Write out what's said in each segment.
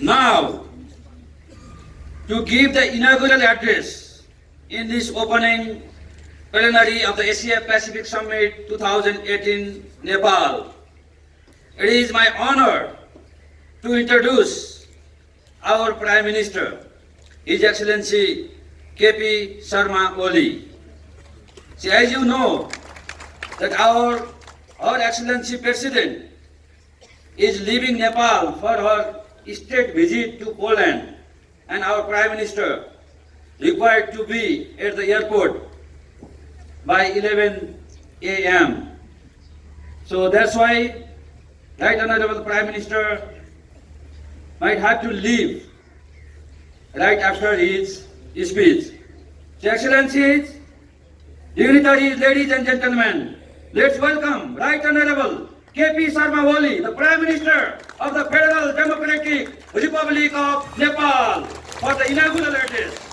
Now, to give the inaugural address in this opening plenary of the Asia Pacific Summit 2018 Nepal, it is my honor to introduce our Prime Minister, His Excellency KP Sharma Olli. See, as you know, that our Excellency President is leaving Nepal for her state visit to Poland, and our Prime Minister required to be at the airport by 11 a.m. So that's why Right Honorable Prime Minister might have to leave right after his speech. So Excellencies, dignitaries, ladies and gentlemen, let's welcome Right Honorable KP Sharma Olli, the Prime Minister of the Federal Democratic Republic of Nepal, for the inaugural address.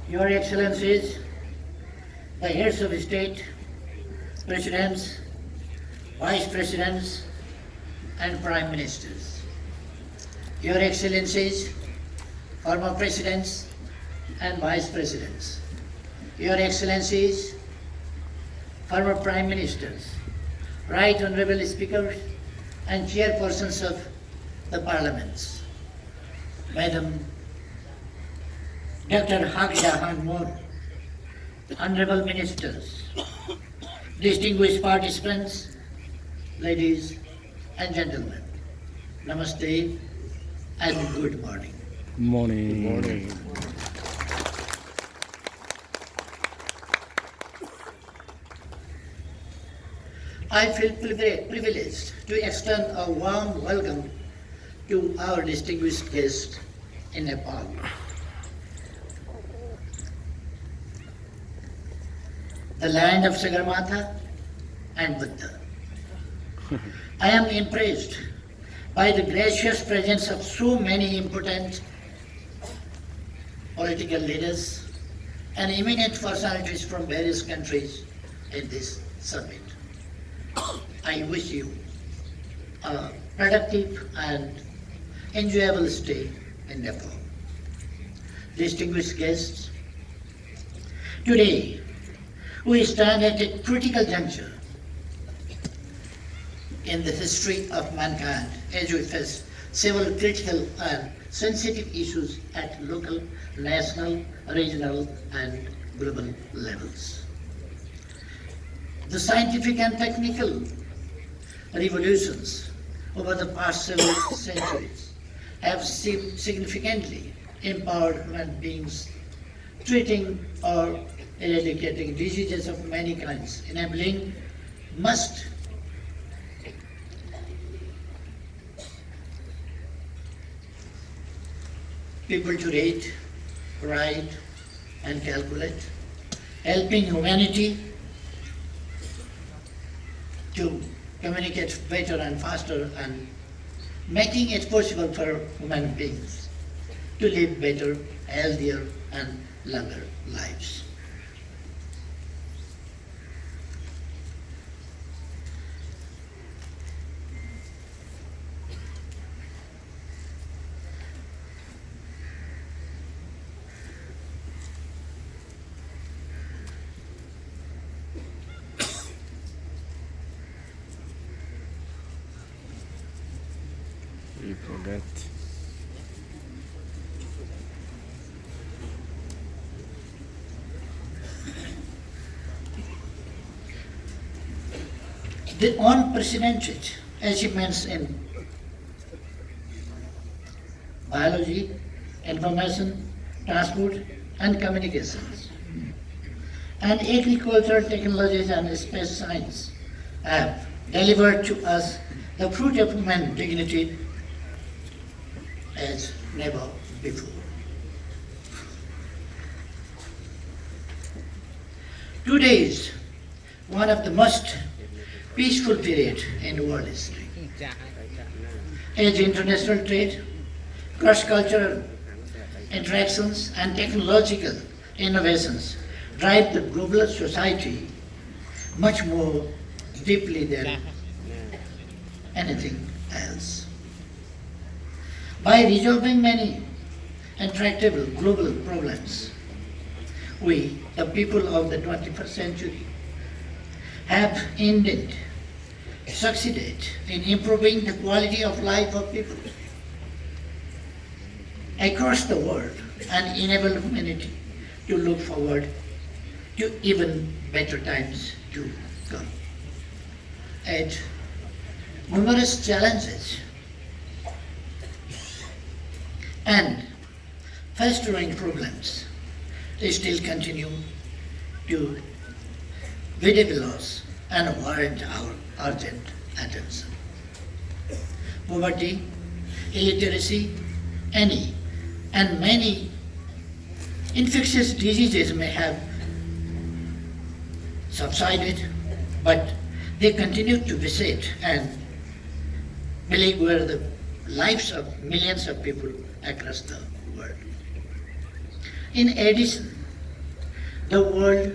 Your Excellencies, the heads of state, presidents, vice presidents, and prime ministers, Your Excellencies, former presidents and vice presidents, Your Excellencies, former prime ministers, right honorable speakers and chairpersons of the parliaments, Madam Dr. Haq Jahan Moon, honorable ministers, distinguished participants, ladies and gentlemen, namaste and good morning. Morning. I feel privileged to extend a warm welcome to our distinguished guest in Nepal. The land of Sagarmatha and Buddha. I am impressed by the gracious presence of so many important political leaders and eminent personalities from various countries in this summit. I wish you a productive and enjoyable stay in Nepal. Distinguished guests, today we stand at a critical juncture in the history of mankind as we face several critical and sensitive issues at local, national, regional, and global levels. The scientific and technical revolutions over the past several centuries have significantly empowered human beings, treating or eradicating diseases of many kinds, enabling most people to read, write, and calculate, helping humanity to communicate better and faster, and making it possible for human beings to live better, healthier, and longer lives. You forget. The unprecedented achievements in biology, information, transport, and communications, and agricultural technologies and space science have delivered to us the fruit of human dignity as never before. Today is one of the most peaceful period in world history. As international trade, cross-cultural interactions and technological innovations drive the global society much more deeply than anything else. By resolving many intractable global problems, we, the people of the 21st century, have indeed succeeded in improving the quality of life of people across the world and enable humanity to look forward to even better times to come. Yet, numerous challenges and festering problems still continue to bedevil us and warrant our urgent attention. Poverty, illiteracy, and many infectious diseases may have subsided, but they continue to beset and beleaguer the lives of millions of people across the world. In addition, the world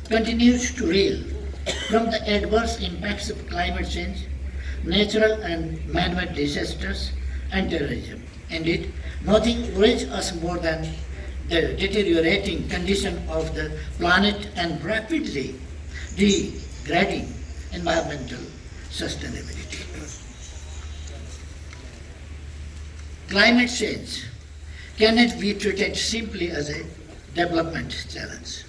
continues to reel from the adverse impacts of climate change, natural and man-made disasters, and terrorism. Indeed, nothing worries us more than the deteriorating condition of the planet and rapidly degrading environmental sustainability. Climate change cannot be treated simply as a development challenge.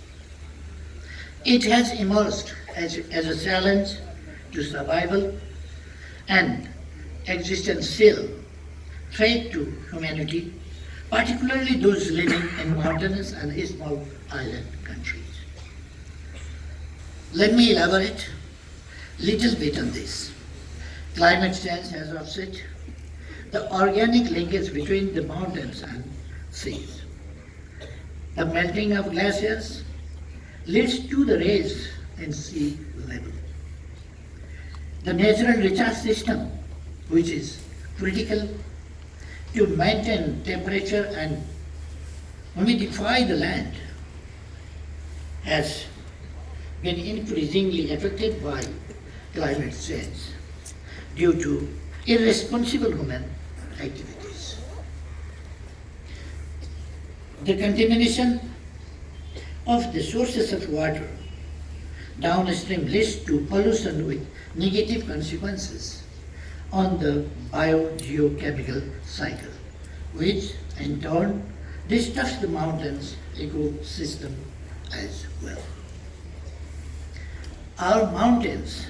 It has emerged as a challenge to survival and existential threat to humanity, particularly those living in mountainous and small island countries. Let me elaborate a little bit on this. Climate change has offset the organic linkage between the mountains and seas. The melting of glaciers leads to the rise in sea level. The natural recharge system, which is critical to maintain temperature and humidify the land, has been increasingly affected by climate change due to irresponsible human activities. The contamination of the sources of water downstream leads to pollution with negative consequences on the biogeochemical cycle, which in turn disturbs the mountain's ecosystem as well. Our mountains,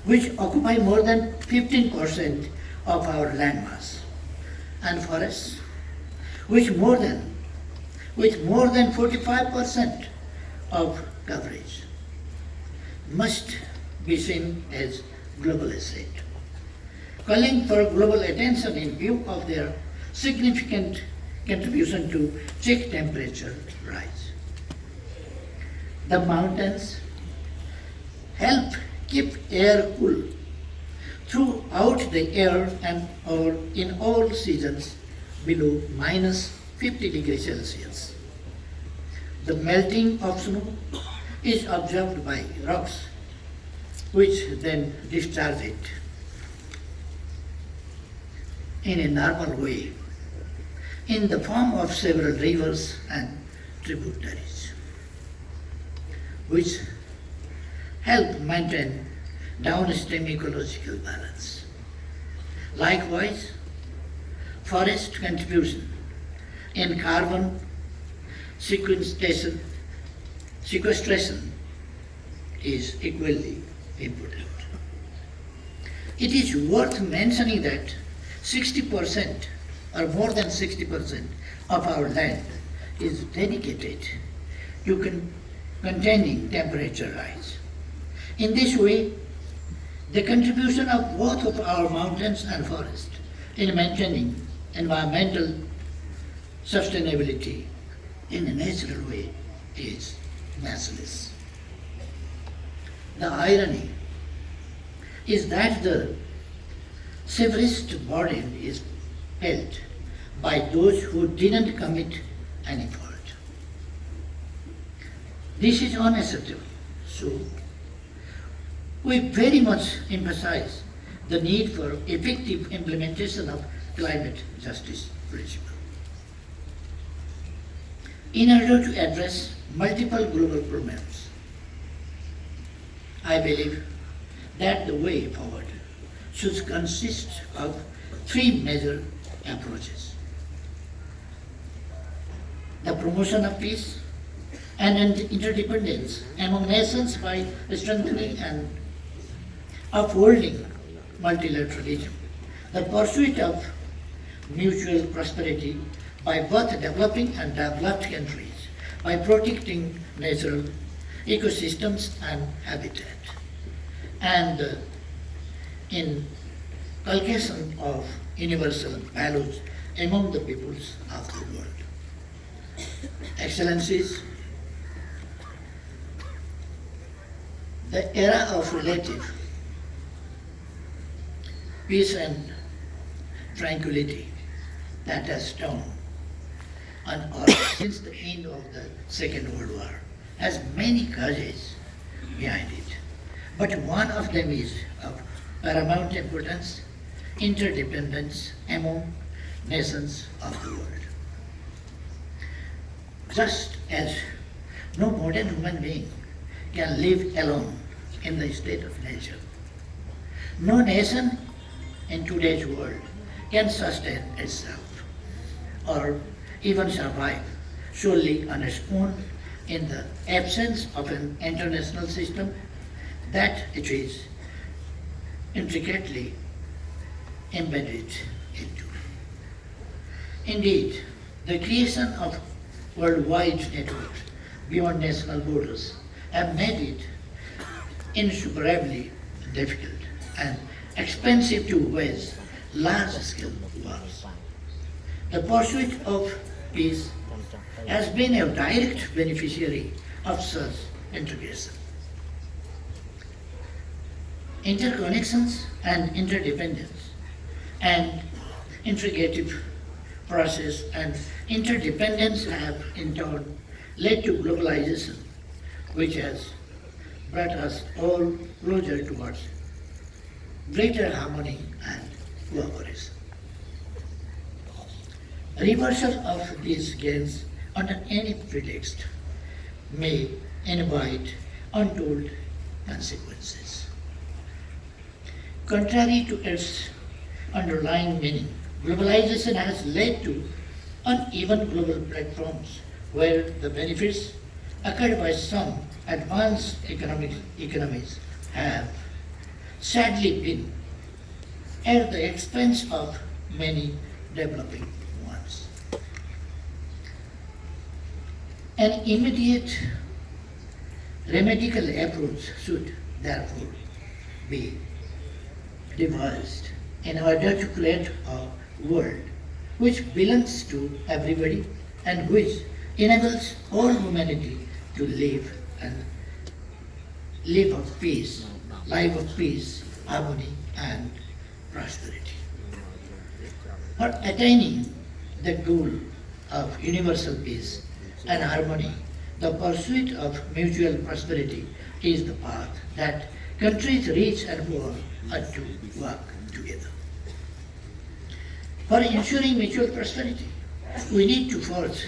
which occupy more than 15% of our landmass, and forests, with more than 45% of coverage, must be seen as global asset, calling for global attention in view of their significant contribution to check temperature rise. The mountains help keep air cool throughout the year and or in all seasons below -50 degrees Celsius. The melting of snow is observed by rocks, which then discharge it in a normal way in the form of several rivers and tributaries, which help maintain downstream ecological balance. Likewise, forest contribution in carbon sequestration is equally important. It is worth mentioning that 60% or more than 60% of our land is dedicated to containing temperature rise. In this way, the contribution of both of our mountains and forests in maintaining environmental sustainability in a natural way is matchless. The irony is that the severest burden is felt by those who didn't commit any fault. This is unacceptable. So, we very much emphasize the need for effective implementation of climate justice principle. In order to address multiple global problems, I believe that the way forward should consist of three major approaches: the promotion of peace and interdependence among nations by strengthening and upholding multilateralism, the pursuit of mutual prosperity by both developing and developed countries, by protecting natural ecosystems and habitat, and inculcation of universal values among the peoples of the world. Excellencies, the era of relative peace and tranquility that has dawned on earth since the end of the Second World War has many causes behind it. But one of them is of paramount importance: interdependence among nations of the world. Just as no modern human being can live alone in the state of nature, no nation in today's world can sustain itself or even survive solely on its own in the absence of an international system that it is intricately embedded into. Indeed, the creation of worldwide networks beyond national borders have made it insuperably difficult and expensive to wage large-scale wars. The pursuit of peace has been a direct beneficiary of such integration. Interconnections and interdependence and integrative process and interdependence have in turn led to globalization, which has brought us all closer towards greater harmony and cooperation. Reversal of these gains under any pretext may invite untold consequences. Contrary to its underlying meaning, globalization has led to uneven global platforms where the benefits occurred by some advanced economies have sadly been at the expense of many developing ones. An immediate remedial approach should therefore be devised in order to create a world which belongs to everybody and which enables all humanity to live of peace, life of peace, harmony, and prosperity. For attaining the goal of universal peace and harmony, the pursuit of mutual prosperity is the path that countries rich and poor ought to work together. For ensuring mutual prosperity, we need to forge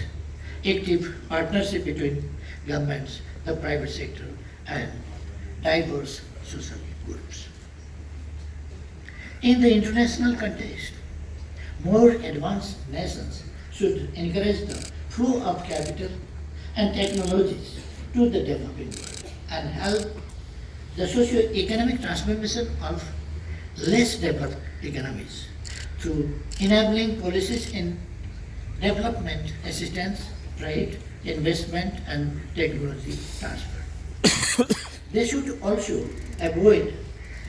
active partnership between governments, the private sector, and diverse social groups. In the international context, more advanced nations should encourage the flow of capital and technologies to the developing world and help the socio-economic transformation of less developed economies through enabling policies in development assistance, trade, investment, and technology transfer. They should also avoid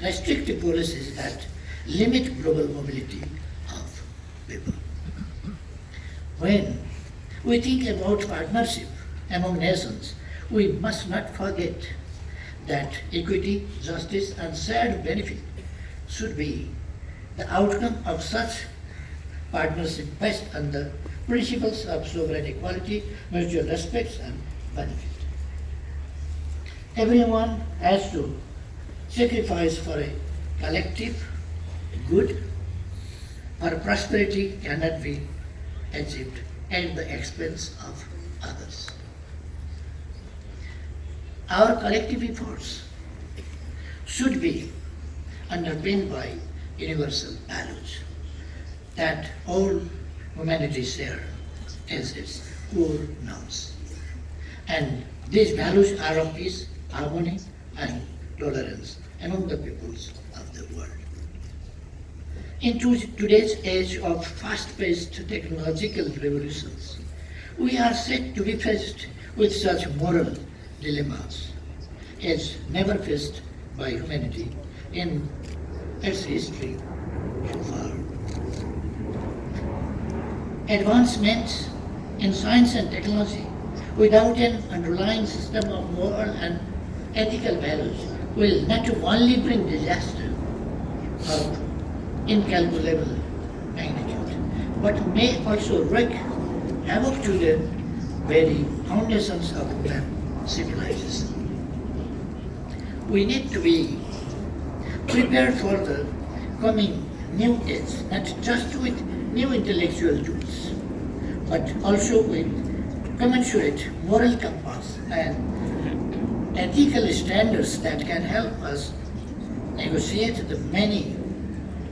restrictive policies that limit global mobility of people. When we think about partnership among nations, we must not forget that equity, justice, and shared benefit should be the outcome of such partnership based on the principles of sovereign equality, mutual respect, and benefit. Everyone has to sacrifice for a collective good, or prosperity cannot be achieved at the expense of others. Our collective efforts should be underpinned by universal values that all humanity share as its core norms. And these values are of peace, harmony, and tolerance among the peoples of the world. In today's age of fast-paced technological revolutions, we are set to be faced with such moral dilemmas as never faced by humanity in its history so far. Advancements in science and technology without an underlying system of moral and ethical values will not only bring disaster of incalculable magnitude, but may also wreak havoc to the very foundations of human civilization. We need to be prepared for the coming new age, not just with new intellectual tools, but also with commensurate moral compass and ethical standards that can help us negotiate the many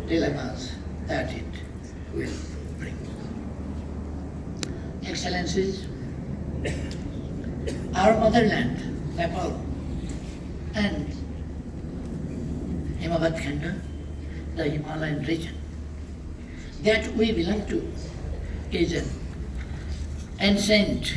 dilemmas that it will bring. Excellencies, our motherland, Nepal, and Himavad Khanda, the Himalayan region that we belong to, is an ancient